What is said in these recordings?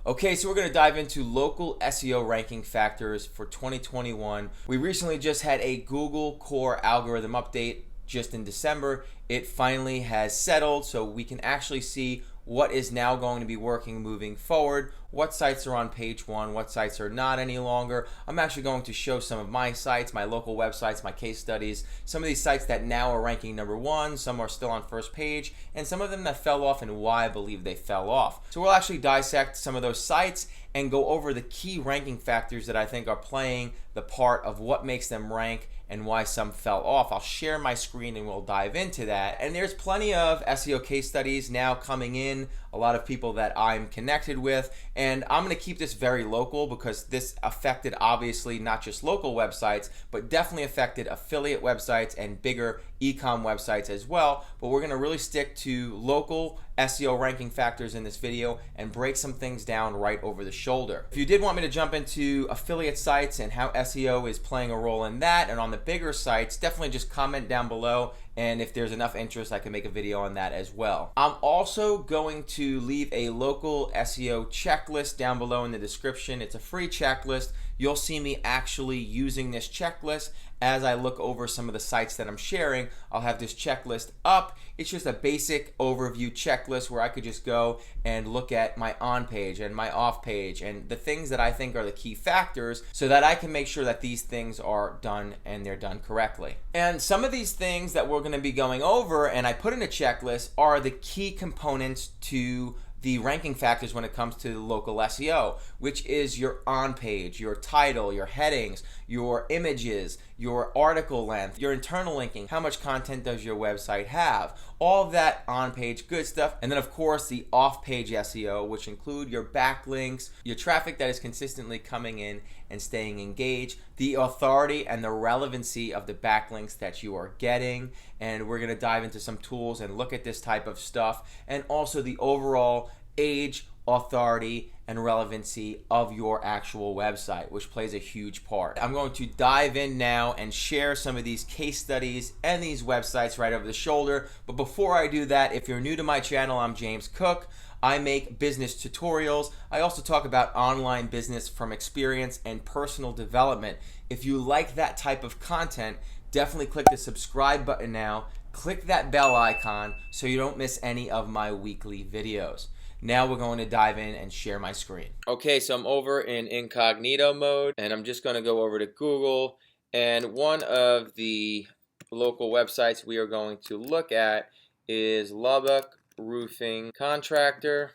Okay, so we're going to dive into local SEO ranking factors for 2021. We recently just had a Google core algorithm update just in December. It finally has settled, so we can actually see what is now going to be working moving forward, what sites are on page one, what sites are not any longer. I'm actually going to show some of my sites, my local websites, my case studies, some of these sites that now are ranking number one, some are still on first page, and some of them that fell off and why I believe they fell off. So we'll actually dissect some of those sites and go over the key ranking factors that I think are playing the part of what makes them rank and why some fell off. I'll share my screen and we'll dive into that. And there's plenty of SEO case studies now coming in, a lot of people that I'm connected with, and I'm going to keep this very local because this affected obviously not just local websites, but definitely affected affiliate websites and bigger e-com websites as well. But we're going to really stick to local SEO ranking factors in this video and break some things down right over the shoulder. If you did want me to jump into affiliate sites and how SEO is playing a role in that and on the bigger sites, definitely just comment down below, and if there's enough interest I can make a video on that as well. I'm also going to leave a local SEO checklist down below in the description. It's a free checklist. You'll see me actually using this checklist as I look over some of the sites that I'm sharing. I'll have this checklist up. It's just a basic overview checklist where I could just go and look at my on page and my off page and the things that I think are the key factors so that I can make sure that these things are done and they're done correctly. And some of these things that we're going to be going over and I put in a checklist are the key components to the ranking factors when it comes to local SEO, which is your on page, your title, your headings, your images, your article length, your internal linking, how much content does your website have, all of that on page good stuff, and then of course the off page SEO, which include your backlinks, your traffic that is consistently coming in and staying engaged, the authority and the relevancy of the backlinks that you are getting, and we're going to dive into some tools and look at this type of stuff, and also the overall age, authority, and relevancy of your actual website, which plays a huge part. I'm going to dive in now and share some of these case studies and these websites right over the shoulder. But before I do that, if you're new to my channel, I'm James Cook. I make business tutorials. I also talk about online business from experience and personal development. If you like that type of content, definitely click the subscribe button now. Click that bell icon so you don't miss any of my weekly videos. Now we're going to dive in and share my screen. Okay, so I'm over in incognito mode and I'm just going to go over to Google, and one of the local websites we are going to look at is Lubbock Roofing Contractor.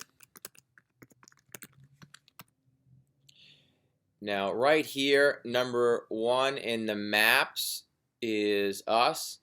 Now right here, number one in the maps is us,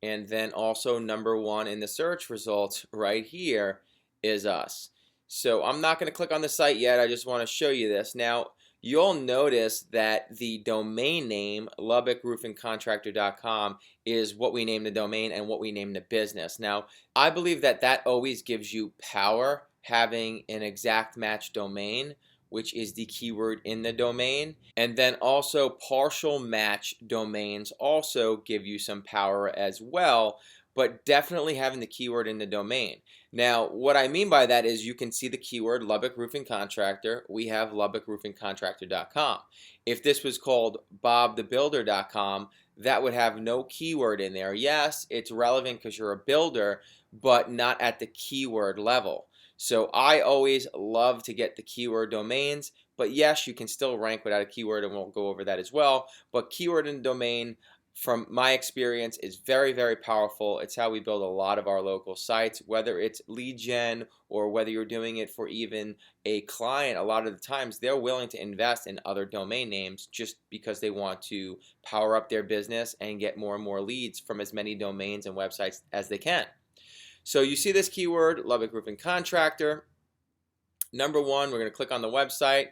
and then also number one in the search results right here is us. So I'm not going to click on the site yet. I just want to show you this. Now you'll notice that the domain name LubbockRoofingContractor.com is what we name the domain and what we name the business. Now I believe that that always gives you power, having an exact match domain, which is the keyword in the domain, and then also partial match domains also give you some power as well, but definitely having the keyword in the domain. Now, what I mean by that is you can see the keyword Lubbock Roofing Contractor. We have LubbockRoofingContractor.com. If this was called BobTheBuilder.com, that would have no keyword in there. Yes, it's relevant because you're a builder, but not at the keyword level. So I always love to get the keyword domains, but yes, you can still rank without a keyword, and we'll go over that as well. But keyword and domain, from my experience, is very, very powerful. It's how we build a lot of our local sites, whether it's lead gen or whether you're doing it for even a client. A lot of the times they're willing to invest in other domain names just because they want to power up their business and get more and more leads from as many domains and websites as they can. So you see this keyword, Lubbock Roofing Contractor. Number one, we're going to click on the website,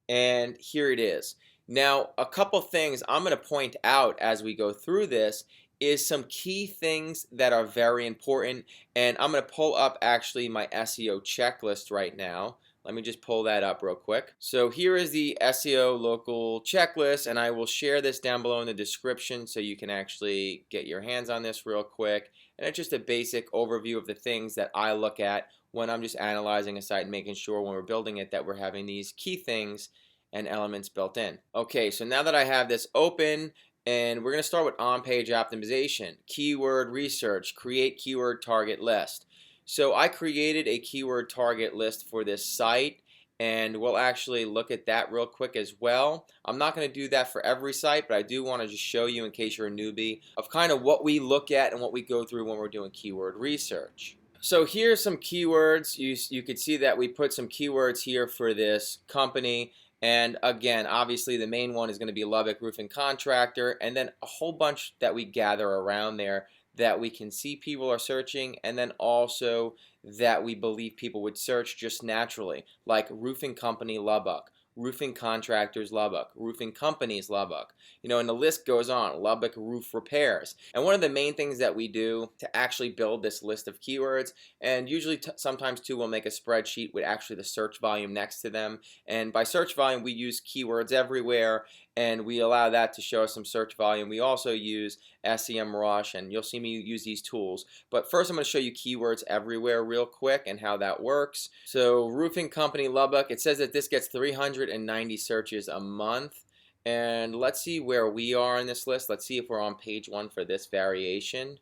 and here it is. Now, a couple things I'm going to point out as we go through this is some key things that are very important, and I'm going to pull up actually my SEO checklist right now. Let me just pull that up real quick. So here is the SEO local checklist, and I will share this down below in the description so you can actually get your hands on this real quick. And it's just a basic overview of the things that I look at when I'm just analyzing a site and making sure when we're building it that we're having these key things and elements built in. Okay, so now that I have this open, and we're going to start with on-page optimization, keyword research, create keyword target list. So I created a keyword target list for this site, and we'll actually look at that real quick as well. I'm not going to do that for every site, but I do want to just show you, in case you're a newbie, of kind of what we look at and what we go through when we're doing keyword research. So here's some keywords. You could see that we put some keywords here for this company. And again, obviously the main one is going to be Lubbock Roofing Contractor, and then a whole bunch that we gather around there that we can see people are searching, and then also that we believe people would search just naturally, like roofing company Lubbock, roofing contractors Lubbock, roofing companies Lubbock, and the list goes on, Lubbock roof repairs. And one of the main things that we do to actually build this list of keywords, and usually sometimes too we'll make a spreadsheet with actually the search volume next to them, and by search volume we use keywords everywhere, and we allow that to show us some search volume. We also use SEMRush, and you'll see me use these tools. But first I'm going to show you keywords everywhere real quick and how that works. So roofing company Lubbock, it says that this gets 390 searches a month. And let's see where we are in this list. Let's see if we're on page 1 for this variation.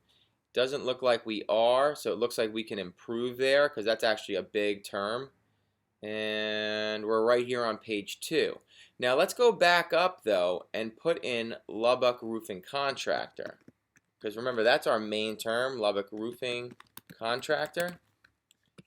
Doesn't look like we are, so it looks like we can improve there because that's actually a big term. And we're right here on page 2. Now let's go back up though and put in Lubbock Roofing Contractor, because remember that's our main term, Lubbock Roofing Contractor.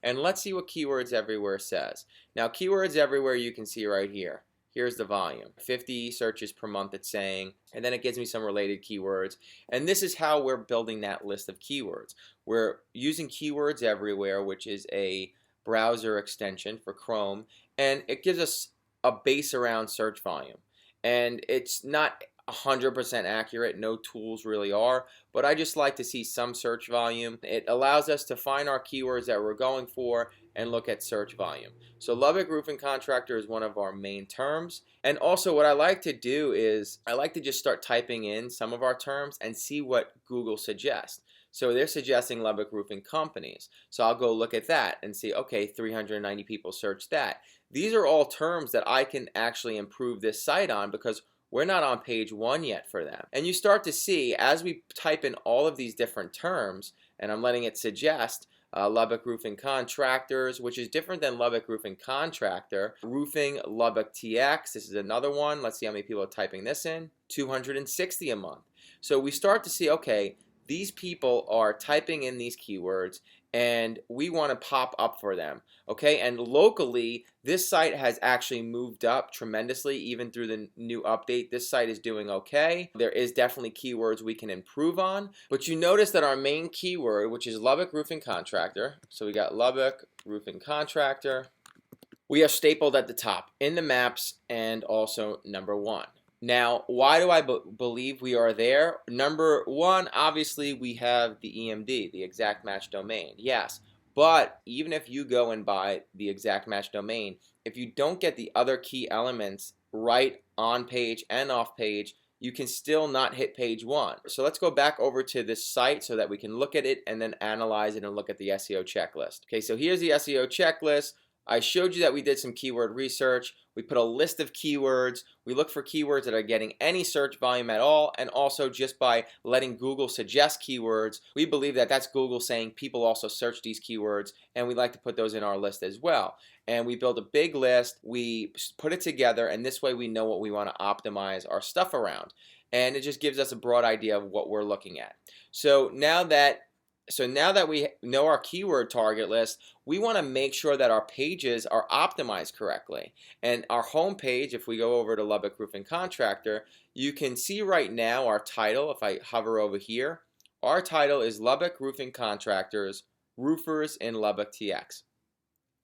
And let's see what Keywords Everywhere says. Now Keywords Everywhere, you can see right here. Here's the volume, 50 searches per month it's saying, and then it gives me some related keywords. And this is how we're building that list of keywords. We're using Keywords Everywhere, which is a browser extension for Chrome, and it gives us a base around search volume. And it's not 100% accurate, no tools really are, but I just like to see some search volume. It allows us to find our keywords that we're going for and look at search volume. So Lubbock Roofing Contractor is one of our main terms. And also what I like to do is I like to just start typing in some of our terms and see what Google suggests. So they're suggesting Lubbock Roofing Companies. So I'll go look at that and see, okay, 390 people searched that. These are all terms that I can actually improve this site on because we're not on page 1 yet for them. And you start to see, as we type in all of these different terms, and I'm letting it suggest Lubbock Roofing Contractors, which is different than Lubbock Roofing Contractor. Roofing Lubbock TX, this is another one. Let's see how many people are typing this in. 260 a month. So we start to see, okay, these people are typing in these keywords and we want to pop up for them, okay? And locally, this site has actually moved up tremendously even through the new update. This site is doing okay. There is definitely keywords we can improve on, but you notice that our main keyword, which is Lubbock Roofing Contractor, so we got Lubbock Roofing Contractor, we are stapled at the top in the maps and also number 1. Now, why do I believe we are there? Number 1, obviously, we have the EMD, the exact match domain. Yes, but even if you go and buy the exact match domain, if you don't get the other key elements right on page and off page, you can still not hit page 1. So let's go back over to this site so that we can look at it and then analyze it and look at the SEO checklist. Okay, so here's the SEO checklist. I showed you that we did some keyword research. We put a list of keywords. We look for keywords that are getting any search volume at all, and also just by letting Google suggest keywords, we believe that that's Google saying people also search these keywords, and we like to put those in our list as well. And we build a big list, we put it together, and this way we know what we want to optimize our stuff around. And it just gives us a broad idea of what we're looking at. So now that we know our keyword target list, we want to make sure that our pages are optimized correctly. And our home page, if we go over to Lubbock Roofing Contractor, you can see right now our title. If I hover over here, our title is Lubbock Roofing Contractors, Roofers in Lubbock TX.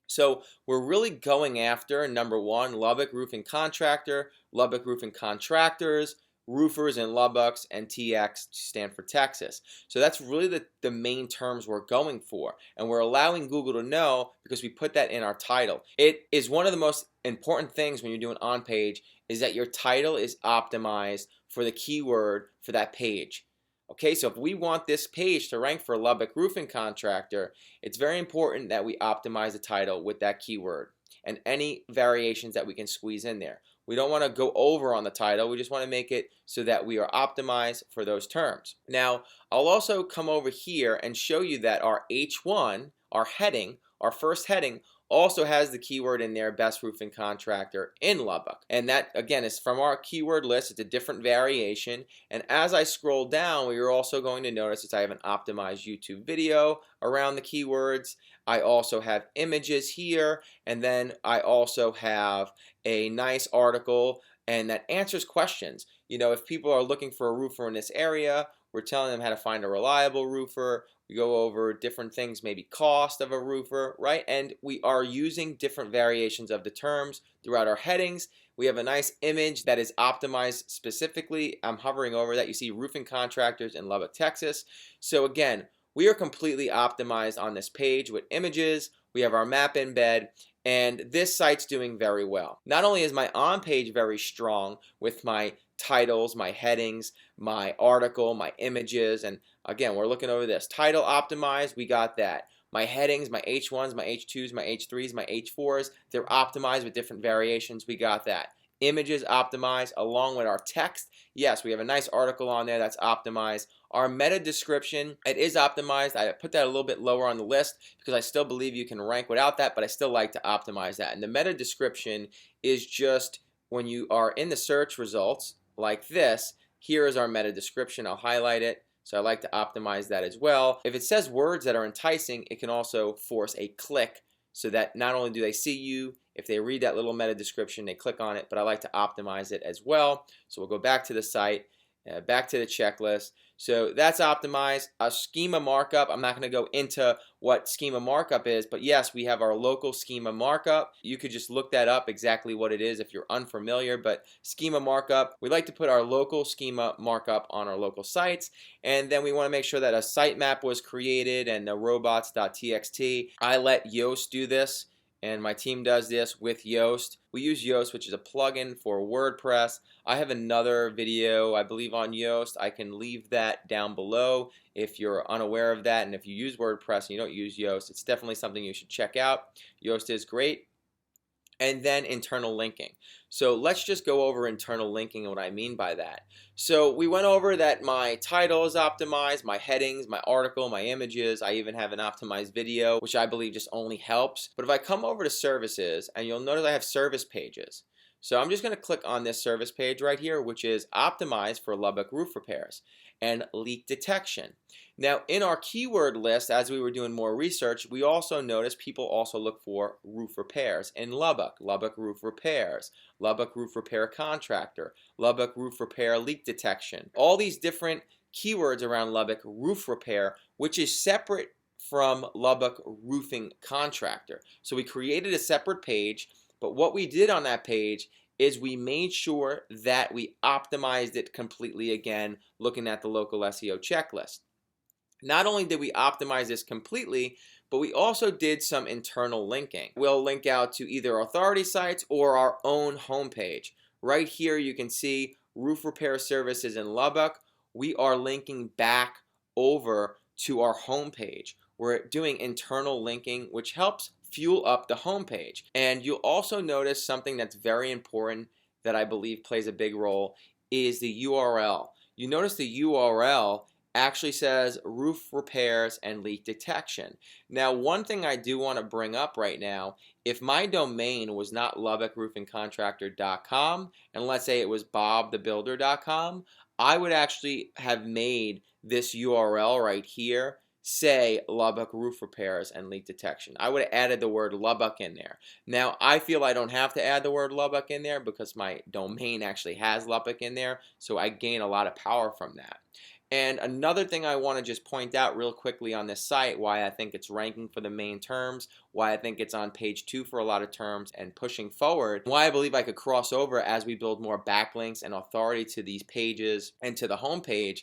So we're really going after, number 1, Lubbock Roofing Contractor, Lubbock Roofing Contractors, roofers in Lubbock, and TX stand for Texas. So that's really the main terms we're going for, and we're allowing Google to know because we put that in our title. It is one of the most important things when you're doing on page is that your title is optimized for the keyword for that page. Okay, so if we want this page to rank for Lubbock roofing contractor, it's very important that we optimize the title with that keyword and any variations that we can squeeze in there. We don't want to go over on the title. We just want to make it so that we are optimized for those terms. Now, I'll also come over here and show you that our H1, our heading, our first heading, also has the keyword in there, best roofing contractor in Lubbock. And that, again, is from our keyword list. It's a different variation. And as I scroll down, we are also going to notice that I have an optimized YouTube video around the keywords. I also have images here, and then I also have a nice article and that answers questions. You know, if people are looking for a roofer in this area, we're telling them how to find a reliable roofer. We go over different things, maybe cost of a roofer, right? And we are using different variations of the terms throughout our headings. We have a nice image that is optimized specifically. I'm hovering over that. You see roofing contractors in Lubbock, Texas. So again, we are completely optimized on this page with images. We have our map embed, and this site's doing very well. Not only is my on page very strong with my titles, my headings, my article, my images, and again, we're looking over this. Title optimized, we got that. My headings, my H1s, my H2s, my H3s, my H4s, they're optimized with different variations, we got that. Images optimized along with our text. Yes, we have a nice article on there that's optimized. Our meta description, it is optimized. I put that a little bit lower on the list because I still believe you can rank without that, but I still like to optimize that. And the meta description is just when you are in the search results like this, here is our meta description. I'll highlight it. So I like to optimize that as well. If it says words that are enticing, it can also force a click so that not only do they see you, if they read that little meta description, they click on it, but I like to optimize it as well. So we'll go back to the site, back to the checklist. So that's optimized. A schema markup, I'm not going to go into what schema markup is, but yes, we have our local schema markup. You could just look that up exactly what it is if you're unfamiliar, but schema markup, we like to put our local schema markup on our local sites, and then we want to make sure that a sitemap was created and the robots.txt. I let Yoast do this, and my team does this with Yoast. We use Yoast, which is a plugin for WordPress. I have another video, I believe, on Yoast. I can leave that down below if you're unaware of that, and if you use WordPress and you don't use Yoast, it's definitely something you should check out. Yoast is great. And then internal linking. So let's just go over internal linking and what I mean by that. So we went over that my title is optimized, my headings, my article, my images. I even have an optimized video, which I believe just only helps. But if I come over to services, and you'll notice I have service pages. So I'm just going to click on this service page right here, which is optimized for Lubbock roof repairs and leak detection. Now, in our keyword list, as we were doing more research, we also noticed people also look for roof repairs in Lubbock, Lubbock roof repairs, Lubbock roof repair contractor, Lubbock roof repair leak detection. All these different keywords around Lubbock roof repair, which is separate from Lubbock roofing contractor. So we created a separate page, but what we did on that page is we made sure that we optimized it completely again, looking at the local SEO checklist. Not only did we optimize this completely, but we also did some internal linking. We'll link out to either authority sites or our own homepage. Right here you can see roof repair services in Lubbock. We are linking back over to our homepage. We're doing internal linking, which helps fuel up the homepage. And you'll also notice something that's very important that I believe plays a big role is the URL. You notice the URL actually says roof repairs and leak detection. Now, one thing I do want to bring up right now, if my domain was not LubbockRoofingContractor.com, and let's say it was BobTheBuilder.com, I would actually have made this URL right here say Lubbock roof repairs and leak detection. I would have added the word Lubbock in there. Now, I feel I don't have to add the word Lubbock in there because my domain actually has Lubbock in there, so I gain a lot of power from that. And another thing I want to just point out real quickly on this site, why I think it's ranking for the main terms, why I think it's on page 2 for a lot of terms and pushing forward, why I believe I could cross over as we build more backlinks and authority to these pages and to the homepage,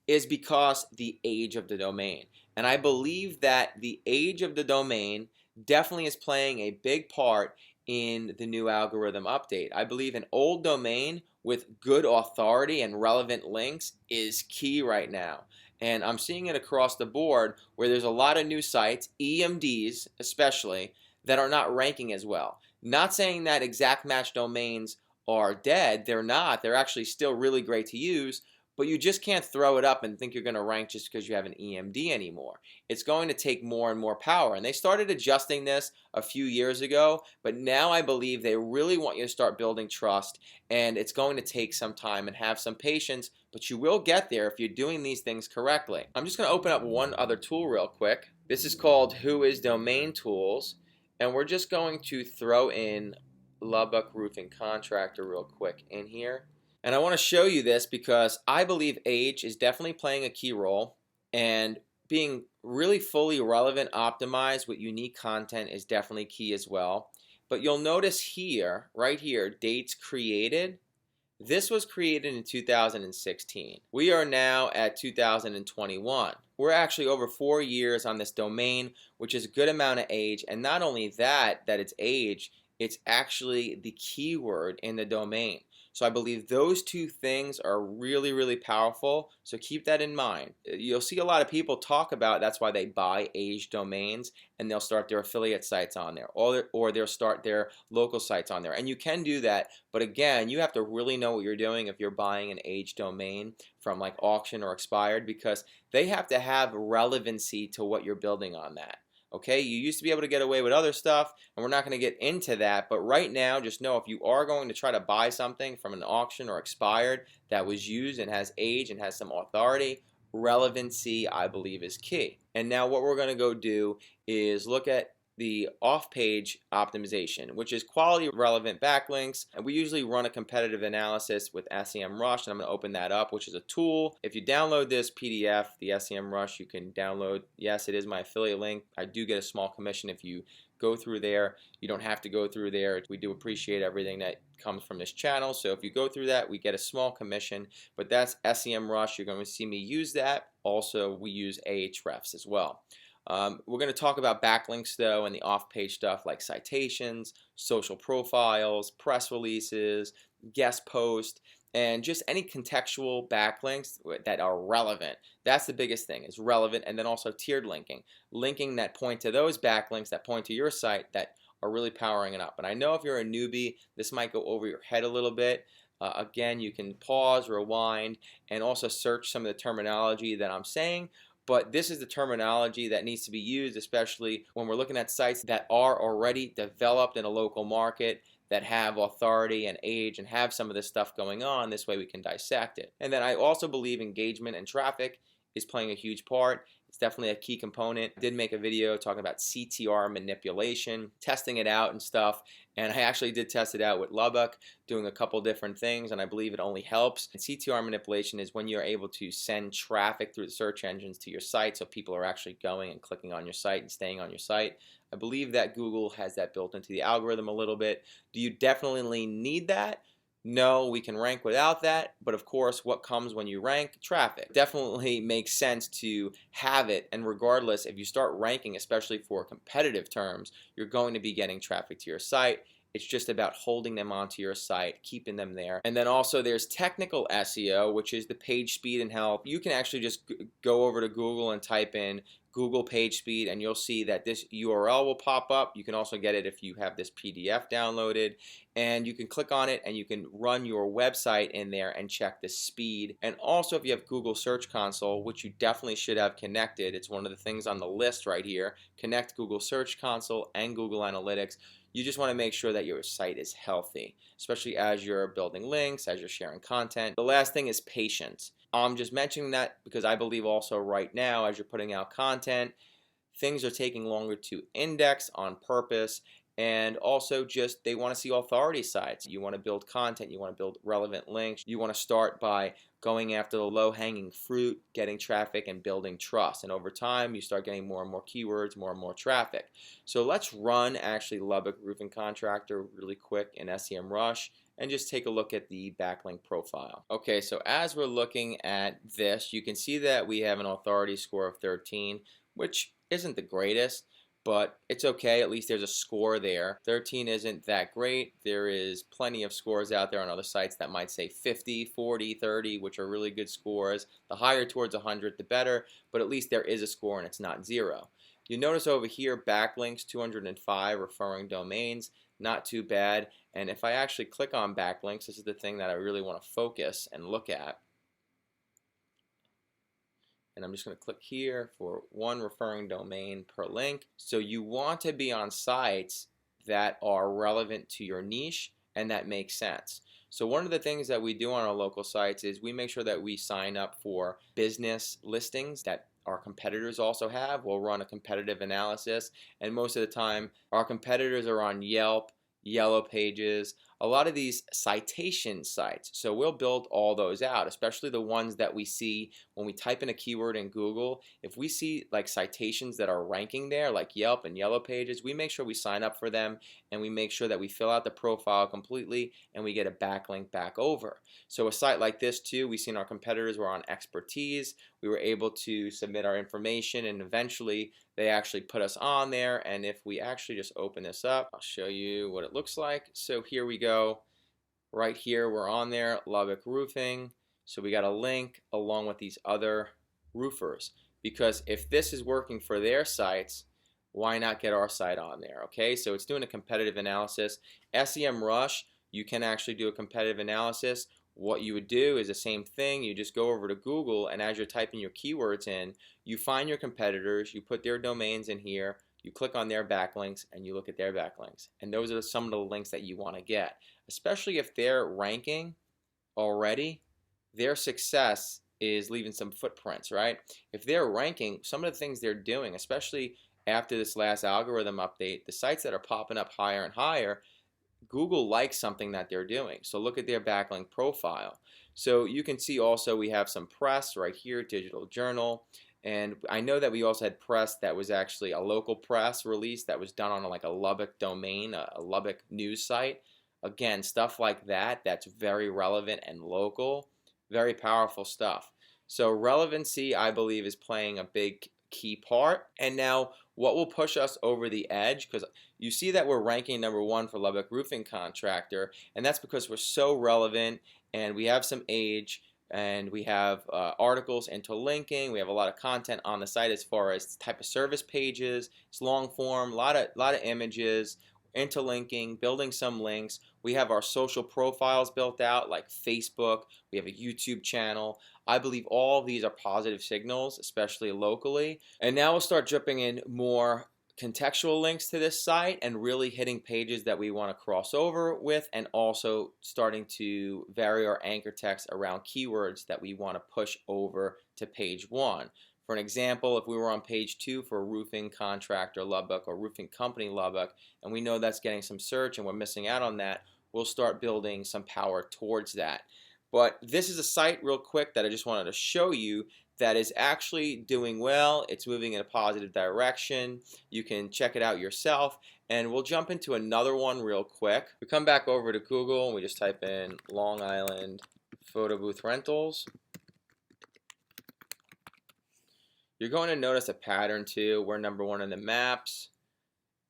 is because the age of the domain. And I believe that the age of the domain definitely is playing a big part in the new algorithm update. I believe an old domain with good authority and relevant links is key right now. And I'm seeing it across the board where there's a lot of new sites, EMDs especially, that are not ranking as well. Not saying that exact match domains are dead. They're not. They're actually still really great to use, but you just can't throw it up and think you're going to rank just because you have an EMD anymore. It's going to take more and more power. And they started adjusting this a few years ago, but now I believe they really want you to start building trust, and it's going to take some time and have some patience, but you will get there if you're doing these things correctly. I'm just going to open up one other tool real quick. This is called Who is Domain Tools, and we're just going to throw in Lubbock Roofing Contractor real quick in here. And I want to show you this because I believe age is definitely playing a key role, and being really fully relevant, optimized with unique content is definitely key as well. But you'll notice here, right here, dates created. This was created in 2016. We are now at 2021. We're actually over 4 years on this domain, which is a good amount of age. And not only that it's age, it's actually the keyword in the domain. So I believe those two things are really, really powerful. So keep that in mind. You'll see a lot of people talk about that's why they buy aged domains, and they'll start their affiliate sites on there, or they'll start their local sites on there. And you can do that, but again, you have to really know what you're doing if you're buying an aged domain from like auction or expired, because they have to have relevancy to what you're building on that. Okay, you used to be able to get away with other stuff, and we're not going to get into that, but right now just know if you are going to try to buy something from an auction or expired that was used and has age and has some authority, relevancy I believe is key. And now what we're going to go do is look at the off-page optimization, which is quality relevant backlinks. And we usually run a competitive analysis with SEMRush, and I'm going to open that up, which is a tool. If you download this PDF, the SEMRush, you can download. Yes, it is my affiliate link. I do get a small commission if you go through there. You don't have to go through there. We do appreciate everything that comes from this channel. So if you go through that, we get a small commission, but that's SEMRush. You're going to see me use that. Also, we use Ahrefs as well. We're going to talk about backlinks though, and the off-page stuff like citations, social profiles, press releases, guest posts, and just any contextual backlinks that are relevant. That's the biggest thing, is relevant. And then also tiered linking that point to those backlinks that point to your site that are really powering it up. And I know if you're a newbie, this might go over your head a little bit. Again, you can pause, rewind, and also search some of the terminology that I'm saying. But this is the terminology that needs to be used, especially when we're looking at sites that are already developed in a local market, that have authority and age and have some of this stuff going on. This way we can dissect it. And then I also believe engagement and traffic is playing a huge part. It's definitely a key component. I did make a video talking about CTR manipulation, testing it out and stuff. And I actually did test it out with Lubbock, doing a couple different things, and I believe it only helps. And CTR manipulation is when you're able to send traffic through the search engines to your site, so people are actually going and clicking on your site and staying on your site. I believe that Google has that built into the algorithm a little bit. Do you definitely need that? No, we can rank without that, but of course, what comes when you rank? Traffic. Definitely makes sense to have it, and regardless, if you start ranking, especially for competitive terms, you're going to be getting traffic to your site. It's just about holding them onto your site, keeping them there. And then also there's technical SEO, which is the page speed and help. You can actually just go over to Google and type in Google page speed, and you'll see that this URL will pop up. You can also get it if you have this PDF downloaded, and you can click on it and you can run your website in there and check the speed. And also if you have Google Search Console, which you definitely should have connected, it's one of the things on the list right here, connect Google Search Console and Google Analytics. You just want to make sure that your site is healthy, especially as you're building links, as you're sharing content. The last thing is patience. I'm just mentioning that because I believe also right now, as you're putting out content, things are taking longer to index on purpose, And also just they want to see authority sites. You want to build content, you want to build relevant links. You want to start by going after the low-hanging fruit, getting traffic and building trust. And over time, you start getting more and more keywords, more and more traffic. So let's run actually Lubbock Roofing Contractor really quick in SEMrush and just take a look at the backlink profile. Okay, so as we're looking at this, you can see that we have an authority score of 13, which isn't the greatest, but it's okay. At least there's a score there. 13 isn't that great. There is plenty of scores out there on other sites that might say 50, 40, 30, which are really good scores. The higher towards 100, the better, but at least there is a score and it's not 0. You notice over here backlinks 205 referring domains, not too bad. And if I actually click on backlinks, this is the thing that I really want to focus and look at. And I'm just going to click here for 1 referring domain per link. So you want to be on sites that are relevant to your niche and that make sense. So one of the things that we do on our local sites is we make sure that we sign up for business listings that our competitors also have. We'll run a competitive analysis, and most of the time our competitors are on Yelp, Yellow Pages, a lot of these citation sites. So we'll build all those out, especially the ones that we see when we type in a keyword in Google. If we see like citations that are ranking there, like Yelp and Yellow Pages, we make sure we sign up for them and we make sure that we fill out the profile completely and we get a backlink back over. So a site like this too, we've seen our competitors were on expertise. We were able to submit our information and eventually they actually put us on there. And if we actually just open this up, I'll show you what it looks like. So here we go. Right here, we're on there, Lubbock Roofing. So we got a link along with these other roofers. Because if this is working for their sites, why not get our site on there? Okay, so it's doing a competitive analysis. SEMrush, you can actually do a competitive analysis. What you would do is the same thing. You just go over to Google, and as you're typing your keywords in, you find your competitors, you put their domains in here, you click on their backlinks, and you look at their backlinks. And those are some of the links that you want to get. Especially if they're ranking already, their success is leaving some footprints, right? If they're ranking, some of the things they're doing, especially after this last algorithm update, the sites that are popping up higher and higher, Google likes something that they're doing. So look at their backlink profile. So you can see also we have some press right here, Digital Journal. And I know that we also had press that was actually a local press release that was done on like a Lubbock domain, a Lubbock news site. Again, stuff like that, that's very relevant and local. Very powerful stuff. So relevancy, I believe, is playing a big key part. And now what will push us over the edge, because you see that we're ranking #1 for Lubbock Roofing Contractor, and that's because we're so relevant and we have some age and we have articles interlinking. We have a lot of content on the site as far as type of service pages. It's long form, a lot of images, interlinking, building some links. We have our social profiles built out like Facebook. We have a YouTube channel. I believe all of these are positive signals, especially locally. And now we'll start dripping in more contextual links to this site and really hitting pages that we want to cross over with, and also starting to vary our anchor text around keywords that we want to push over to page 1. For an example, if we were on page 2 for roofing contractor Lubbock or roofing company Lubbock, and we know that's getting some search and we're missing out on that, we'll start building some power towards that. But this is a site real quick that I just wanted to show you that is actually doing well. It's moving in a positive direction. You can check it out yourself. And we'll jump into another one real quick. We come back over to Google and we just type in Long Island photo booth rentals. You're going to notice a pattern too. We're #1 in the maps,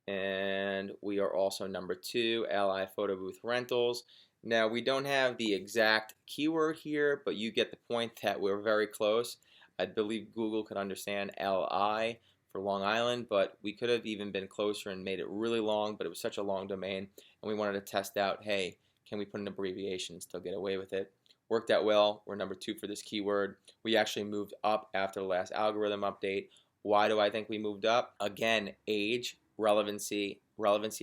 and we are also #2, LI photo booth rentals. Now we don't have the exact keyword here, but you get the point that we're very close. I believe Google could understand LI for Long Island, but we could have even been closer and made it really long, but it was such a long domain, and we wanted to test out, hey, can we put an abbreviation and still get away with it? Worked out well. We're #2 for this keyword. We actually moved up after the last algorithm update. Why do I think we moved up? Again, age, relevancy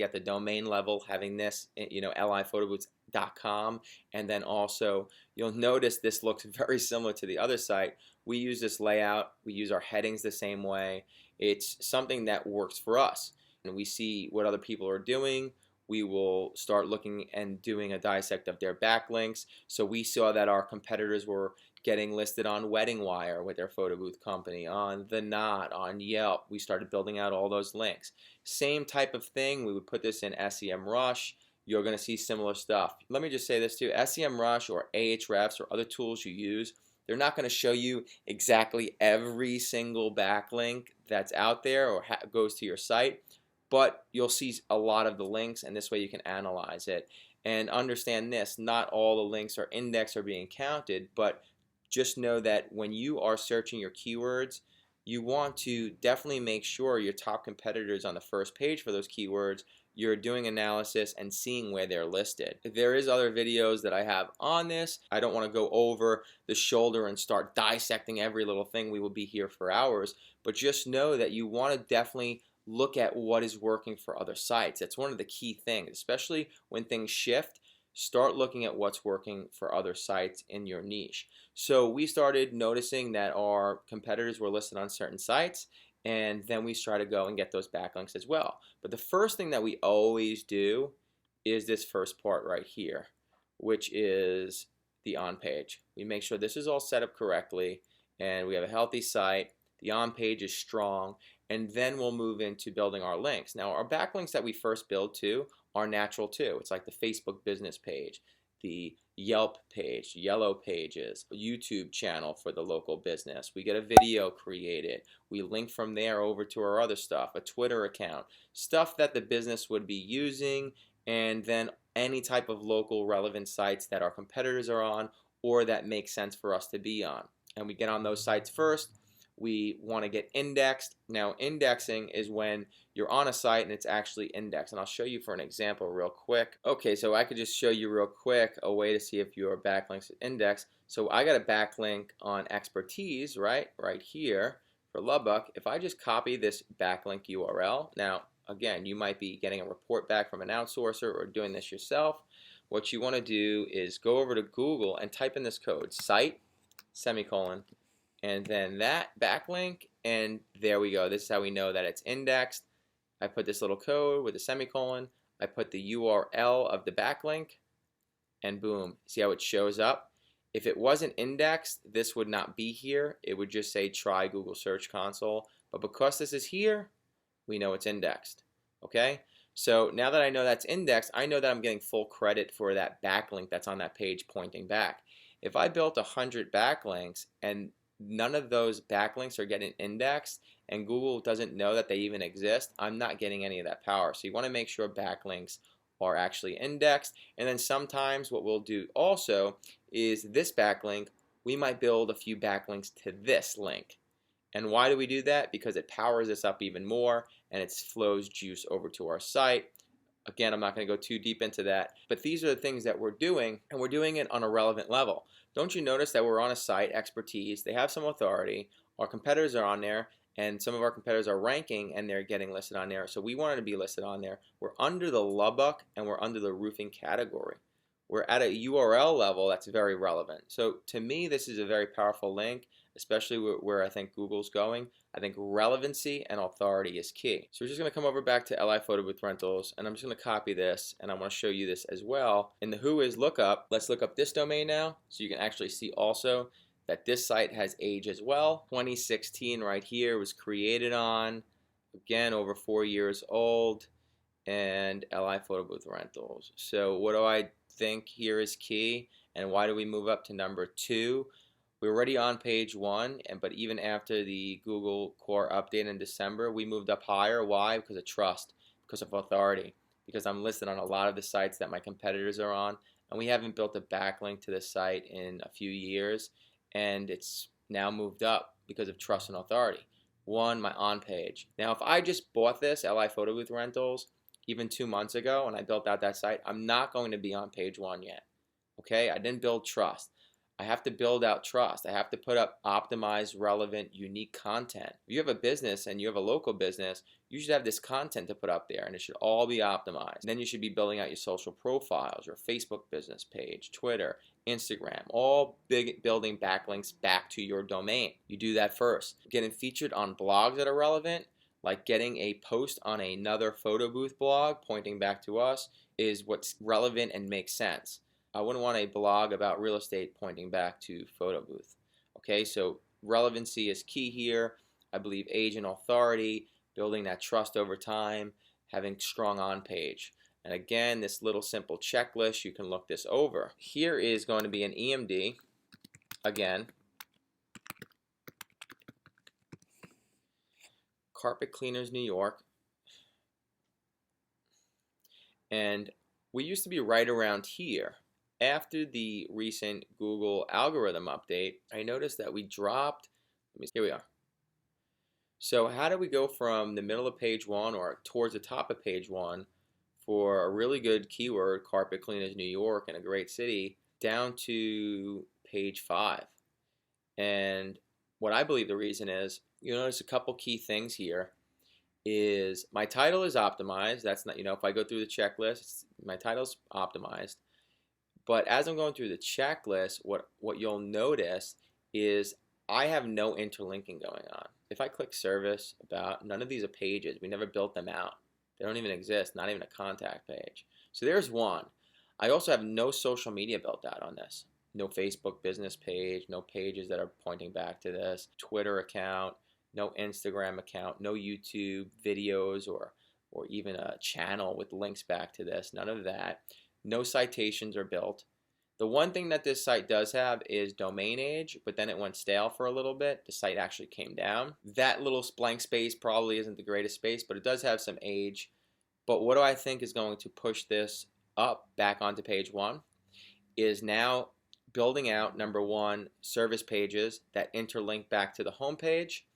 at the domain level, having this, liphotoBooths.com, and then also you'll notice this looks very similar to the other site. We use this layout. We use our headings the same way. It's something that works for us. and we see what other people are doing, we will start looking and doing a dissect of their backlinks. So we saw that our competitors were getting listed on Wedding Wire with their photo booth company, on The Knot, on Yelp. We started building out all those links. Same type of thing, we would put this in SEMRush. You're going to see similar stuff. Let me just say this too, SEMRush or Ahrefs or other tools you use, they're not going to show you exactly every single backlink that's out there or goes to your site, but you'll see a lot of the links, and this way you can analyze it. And understand this, not all the links or indexed are being counted, but just know that when you are searching your keywords, you want to definitely make sure your top competitors on the first page for those keywords, you're doing analysis and seeing where they're listed. There is other videos that I have on this. I don't want to go over the shoulder and start dissecting every little thing. We will be here for hours, but just know that you want to definitely look at what is working for other sites. That's one of the key things, especially when things shift. Start looking at what's working for other sites in your niche. So we started noticing that our competitors were listed on certain sites, and then we try to go and get those backlinks as well. But the first thing that we always do is this first part right here, which is the on page. We make sure this is all set up correctly and we have a healthy site, the on page is strong, and then we'll move into building our links. Now our backlinks that we first build to are natural too. It's like the Facebook business page, the Yelp page, Yellow Pages, a YouTube channel for the local business. We get a video created. We link from there over to our other stuff, a Twitter account, stuff that the business would be using, and then any type of local relevant sites that our competitors are on or that make sense for us to be on. And we get on those sites first. We want to get indexed. Now indexing is when you're on a site and it's actually indexed, and I'll show you for an example real quick. Okay, so I could just show you real quick a way to see if your backlinks are indexed. So I got a backlink on expertise right here for Lubbock. If I just copy this backlink URL, now again, you might be getting a report back from an outsourcer or doing this yourself. What you want to do is go over to Google and type in this code, site, semicolon, and then that backlink, and there we go. This is how we know that it's indexed. I put this little code with a semicolon. I put the URL of the backlink, and boom. See how it shows up? If it wasn't indexed, this would not be here. It would just say try Google Search Console. But because this is here, we know it's indexed. Okay? So now that I know that's indexed, I know that I'm getting full credit for that backlink that's on that page pointing back. If I built 100 backlinks and none of those backlinks are getting indexed and Google doesn't know that they even exist, I'm not getting any of that power. So you want to make sure backlinks are actually indexed. And then sometimes what we'll do also is this backlink, we might build a few backlinks to this link. And why do we do that? Because it powers this up even more and it flows juice over to our site. Again, I'm not going to go too deep into that, but these are the things that we're doing, and we're doing it on a relevant level. Don't you notice that we're on a site, expertise, they have some authority, our competitors are on there, and some of our competitors are ranking and they're getting listed on there, so we wanted to be listed on there. We're under the Lubbock and we're under the roofing category. We're at a URL level that's very relevant. So to me, this is a very powerful link, especially where I think Google's going. I think relevancy and authority is key. So we're just going to come over back to LI Photo Booth Rentals, and I'm just going to copy this, and I want to show you this as well. In the who is lookup, let's look up this domain now, so you can actually see also that this site has age as well. 2016 right here was created on, again, over 4 years old, and LI Photo Booth Rentals. So what do I think here is key, and why do we move up to number 2? We're already on page 1, but even after the Google Core update in December, we moved up higher. Why? Because of trust, because of authority, because I'm listed on a lot of the sites that my competitors are on, and we haven't built a backlink to this site in a few years, and it's now moved up because of trust and authority. 1, my on page. Now, if I just bought this, LI Photo Booth Rentals, even 2 months ago, and I built out that site, I'm not going to be on page 1 yet. Okay? I didn't build trust. I have to build out trust. I have to put up optimized, relevant, unique content. If you have a business and you have a local business, you should have this content to put up there, and it should all be optimized. Then you should be building out your social profiles, your Facebook business page, Twitter, Instagram, all building backlinks back to your domain. You do that first. Getting featured on blogs that are relevant, Like getting a post on another photo booth blog pointing back to us is what's relevant and makes sense. I wouldn't want a blog about real estate pointing back to photo booth. Okay, so relevancy is key here. I believe age and authority, building that trust over time, having strong on page. And again, this little simple checklist, you can look this over. Here is going to be an EMD. Again, Carpet Cleaners, New York. And we used to be right around here. After the recent Google algorithm update, I noticed that we dropped, here we are. So how do we go from the middle of page 1 or towards the top of page 1 for a really good keyword, Carpet Cleaners New York, and a great city, down to page 5? And what I believe the reason is, you'll notice a couple key things here. Is my title is optimized. That's not, if I go through the checklist, my title's optimized. But as I'm going through the checklist, what you'll notice is I have no interlinking going on. If I click service, about, none of these are pages. We never built them out. They don't even exist, not even a contact page. So there's one. I also have no social media built out on this. No Facebook business page, no pages that are pointing back to this, Twitter account, no Instagram account, no YouTube videos or even a channel with links back to this, none of that. No citations are built. The one thing that this site does have is domain age, but then it went stale for a little bit. The site actually came down. That little blank space probably isn't the greatest space, but it does have some age. But what do I think is going to push this up back onto page 1 is now building out, number 1, service pages that interlink back to the home page,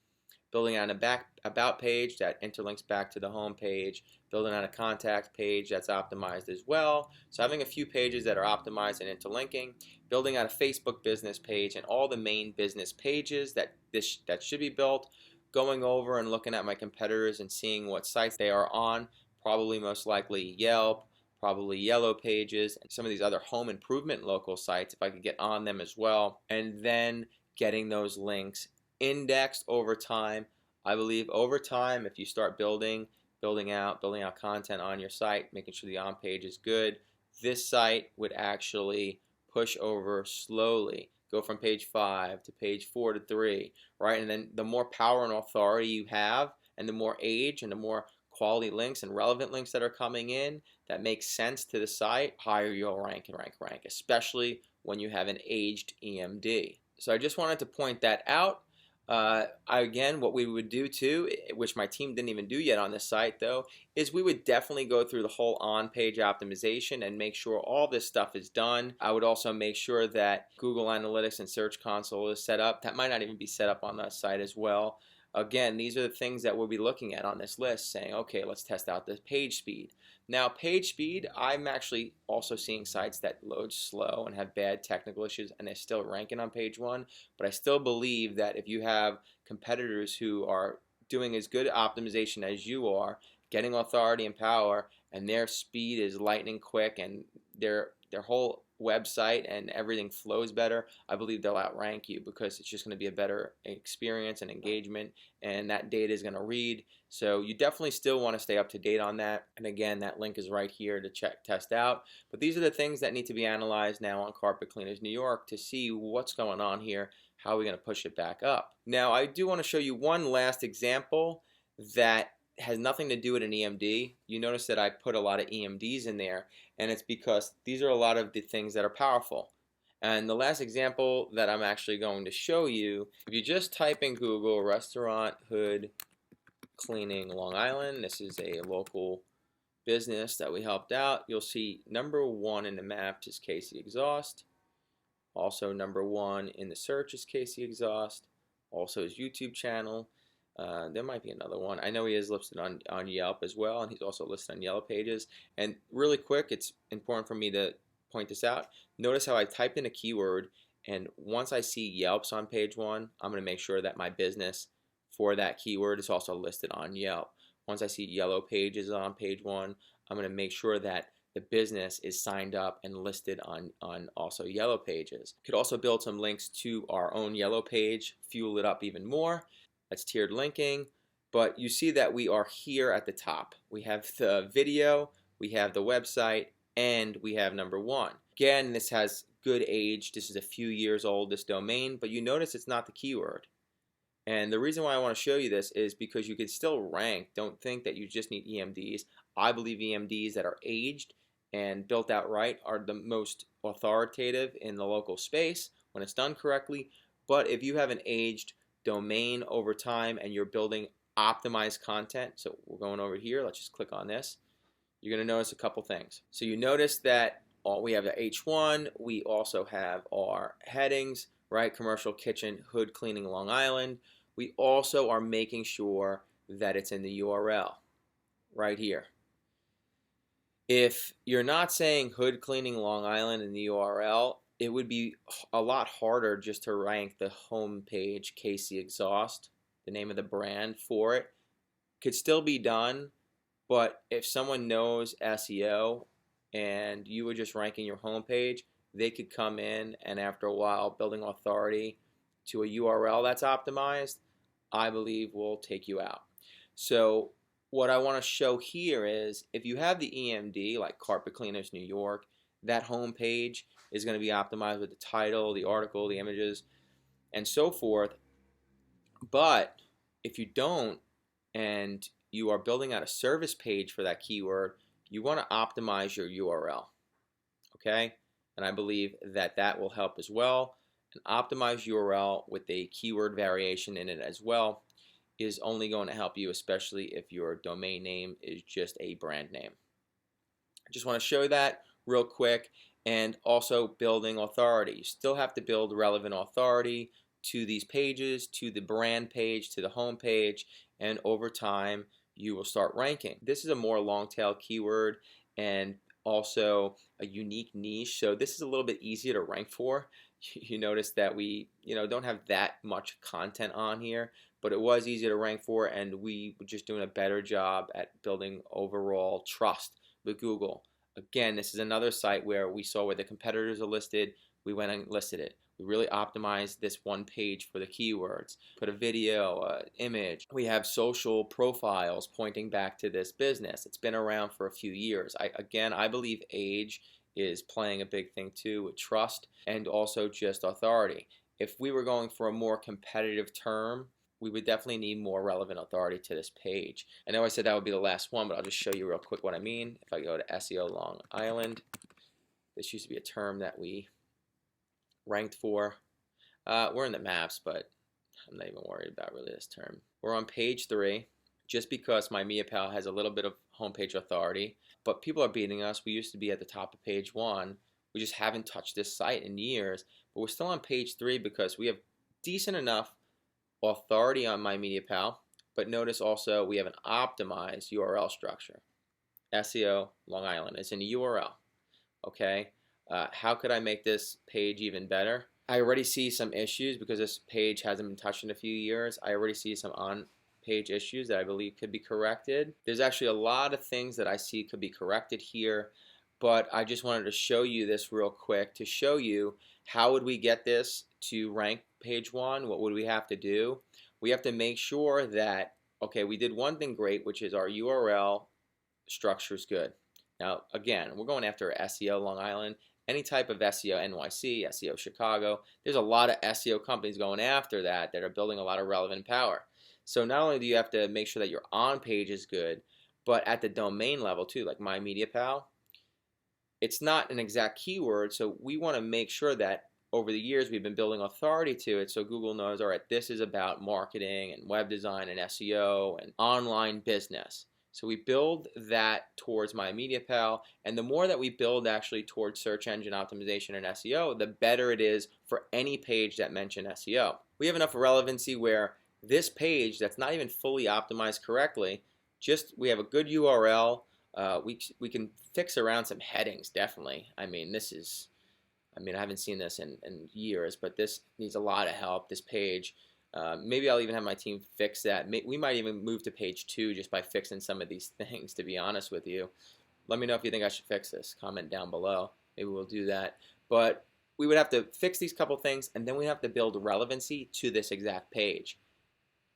building out a about page that interlinks back to the home page, building out a contact page that's optimized as well. So having a few pages that are optimized and interlinking, building out a Facebook business page and all the main business pages that should be built, going over and looking at my competitors and seeing what sites they are on, probably most likely Yelp, probably Yellow Pages, and some of these other home improvement local sites if I could get on them as well, and then getting those links indexed over time. I believe over time, if you start building out content on your site, making sure the on page is good, this site would actually push over slowly, go from page 5 to page 4 to 3, right? And then the more power and authority you have, and the more age and the more quality links and relevant links that are coming in that make sense to the site, higher you'll rank and rank, especially when you have an aged EMD. So I just wanted to point that out. Again, what we would do too, which my team didn't even do yet on this site though, is we would definitely go through the whole on-page optimization and make sure all this stuff is done. I would also make sure that Google Analytics and Search Console is set up. That might not even be set up on the site as well. Again, these are the things that we'll be looking at on this list, saying, okay, let's test out the page speed. Now, page speed, I'm actually also seeing sites that load slow and have bad technical issues, and they're still ranking on page 1. But I still believe that if you have competitors who are doing as good optimization as you are, getting authority and power, and their speed is lightning quick, and their whole website and everything flows better, I believe they'll outrank you because it's just going to be a better experience and engagement, and that data is going to read. So you definitely still want to stay up to date on that. And again, that link is right here to test out. But these are the things that need to be analyzed now on Carpet Cleaners New York to see what's going on here, how are we going to push it back up. Now, I do want to show you one last example that has nothing to do with an EMD. You notice that I put a lot of EMDs in there, and it's because these are a lot of the things that are powerful. And the last example that I'm actually going to show you, if you just type in Google restaurant hood cleaning Long Island, this is a local business that we helped out, you'll see number 1 in the map is Casey Exhaust. Also number 1 in the search is Casey Exhaust. Also his YouTube channel. There might be another one. I know he is listed on Yelp as well, and he's also listed on Yellow Pages. And really quick, it's important for me to point this out. Notice how I typed in a keyword, and once I see Yelp's on page 1, I'm going to make sure that my business for that keyword is also listed on Yelp. Once I see Yellow Pages on page 1, I'm going to make sure that the business is signed up and listed on also Yellow Pages. Could also build some links to our own Yellow Page, fuel it up even more. That's tiered linking. But you see that we are here at the top. We have the video, we have the website, and we have number 1. Again, this has good age. This is a few years old, this domain, but you notice it's not the keyword. And the reason why I want to show you this is because you can still rank. Don't think that you just need EMDs. I believe EMDs that are aged and built out right are the most authoritative in the local space when it's done correctly. But if you have an aged domain over time and you're building optimized content, so we're going over here, let's just click on this, you're going to notice a couple things. So you notice that we have the H1, we also have our headings, right? Commercial kitchen, hood cleaning, Long Island. We also are making sure that it's in the URL right here. If you're not saying hood cleaning, Long Island in the URL, it would be a lot harder just to rank the home page, KC Exhaust, the name of the brand for it. Could still be done, but if someone knows SEO and you were just ranking your home page, they could come in and after a while building authority to a URL that's optimized, I believe will take you out. So what I want to show here is if you have the EMD like Carpet Cleaners New York, that home page is going to be optimized with the title, the article, the images, and so forth. But if you don't and you are building out a service page for that keyword, you want to optimize your URL. Okay? And I believe that that will help as well. An optimized URL with a keyword variation in it as well is only going to help you, especially if your domain name is just a brand name. I just want to show that real quick. And also building authority. You still have to build relevant authority to these pages, to the brand page, to the home page, and over time you will start ranking. This is a more long tail keyword and also a unique niche, so this is a little bit easier to rank for. You notice that we don't have that much content on here, but it was easier to rank for, and we were just doing a better job at building overall trust with Google. Again, this is another site where we saw where the competitors are listed. We went and listed it. We really optimized this one page for the keywords. Put a video, image. We have social profiles pointing back to this business. It's been around for a few years. I believe age is playing a big thing too with trust and also just authority. If we were going for a more competitive term, we would definitely need more relevant authority to this page. I know I said that would be the last one, but I'll just show you real quick what I mean. If I go to SEO Long Island, this used to be a term that we ranked for. We're in the maps, but I'm not even worried about really this term. We're on page 3, just because my MediaPal has a little bit of homepage authority, but people are beating us. We used to be at the top of page 1. We just haven't touched this site in years, but we're still on page 3 because we have decent enough authority on my MediaPal, but notice also we have an optimized URL structure. SEO Long Island is in the URL. Okay, how could I make this page even better? I already see some issues because this page hasn't been touched in a few years. I already see some on-page issues that I believe could be corrected. There's actually a lot of things that I see could be corrected here, but I just wanted to show you this real quick to show you how would we get this to rank page 1. What would we have to do? We have to make sure that, okay, we did one thing great, which is our URL structure is good. Now, again, we're going after SEO Long Island, any type of SEO NYC, SEO Chicago. There's a lot of SEO companies going after that are building a lot of relevant power. So not only do you have to make sure that your on page is good, but at the domain level too, like my MediaPal, it's not an exact keyword, so we want to make sure that over the years we've been building authority to it so Google knows, all right, this is about marketing and web design and SEO and online business. So we build that towards my MediaPal, and the more that we build actually towards search engine optimization and SEO, the better it is for any page that mentions SEO. We have enough relevancy where this page that's not even fully optimized correctly, just we have a good URL, we can fix around some headings, definitely. I mean, I haven't seen this in years, but this needs a lot of help, this page. Maybe I'll even have my team fix that. We might even move to page 2 just by fixing some of these things, to be honest with you. Let me know if you think I should fix this. Comment down below. Maybe we'll do that. But we would have to fix these couple things, and then we have to build relevancy to this exact page.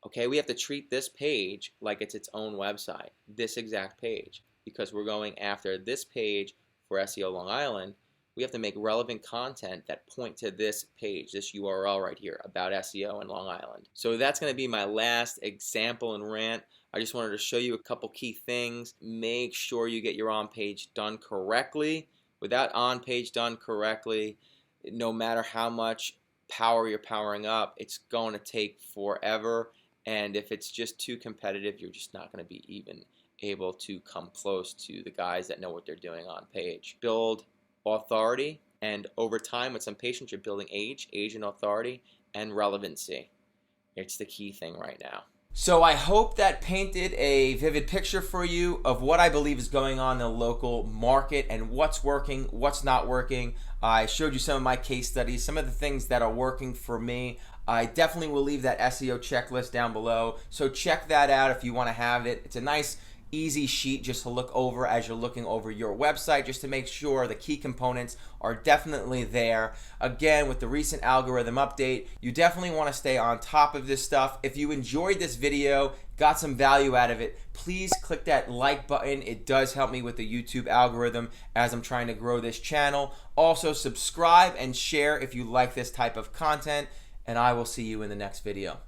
Okay, we have to treat this page like it's its own website, this exact page, because we're going after this page for SEO Long Island. We have to make relevant content that point to this page, this URL right here, about SEO in Long Island. So that's going to be my last example and rant. I just wanted to show you a couple key things. Make sure you get your on-page done correctly. Without on-page done correctly, no matter how much power you're powering up, it's going to take forever. And if it's just too competitive, you're just not going to be even able to come close to the guys that know what they're doing on page. Build authority, and over time, with some patience, you're building age and authority, and relevancy. It's the key thing right now. So I hope that painted a vivid picture for you of what I believe is going on in the local market and what's working, what's not working. I showed you some of my case studies, some of the things that are working for me. I definitely will leave that SEO checklist down below, so check that out if you want to have it. It's a nice easy sheet just to look over as you're looking over your website, just to make sure the key components are definitely there. Again, with the recent algorithm update, you definitely want to stay on top of this stuff. If you enjoyed this video, got some value out of it, please click that like button. It does help me with the YouTube algorithm as I'm trying to grow this channel. Also, subscribe and share if you like this type of content, and I will see you in the next video.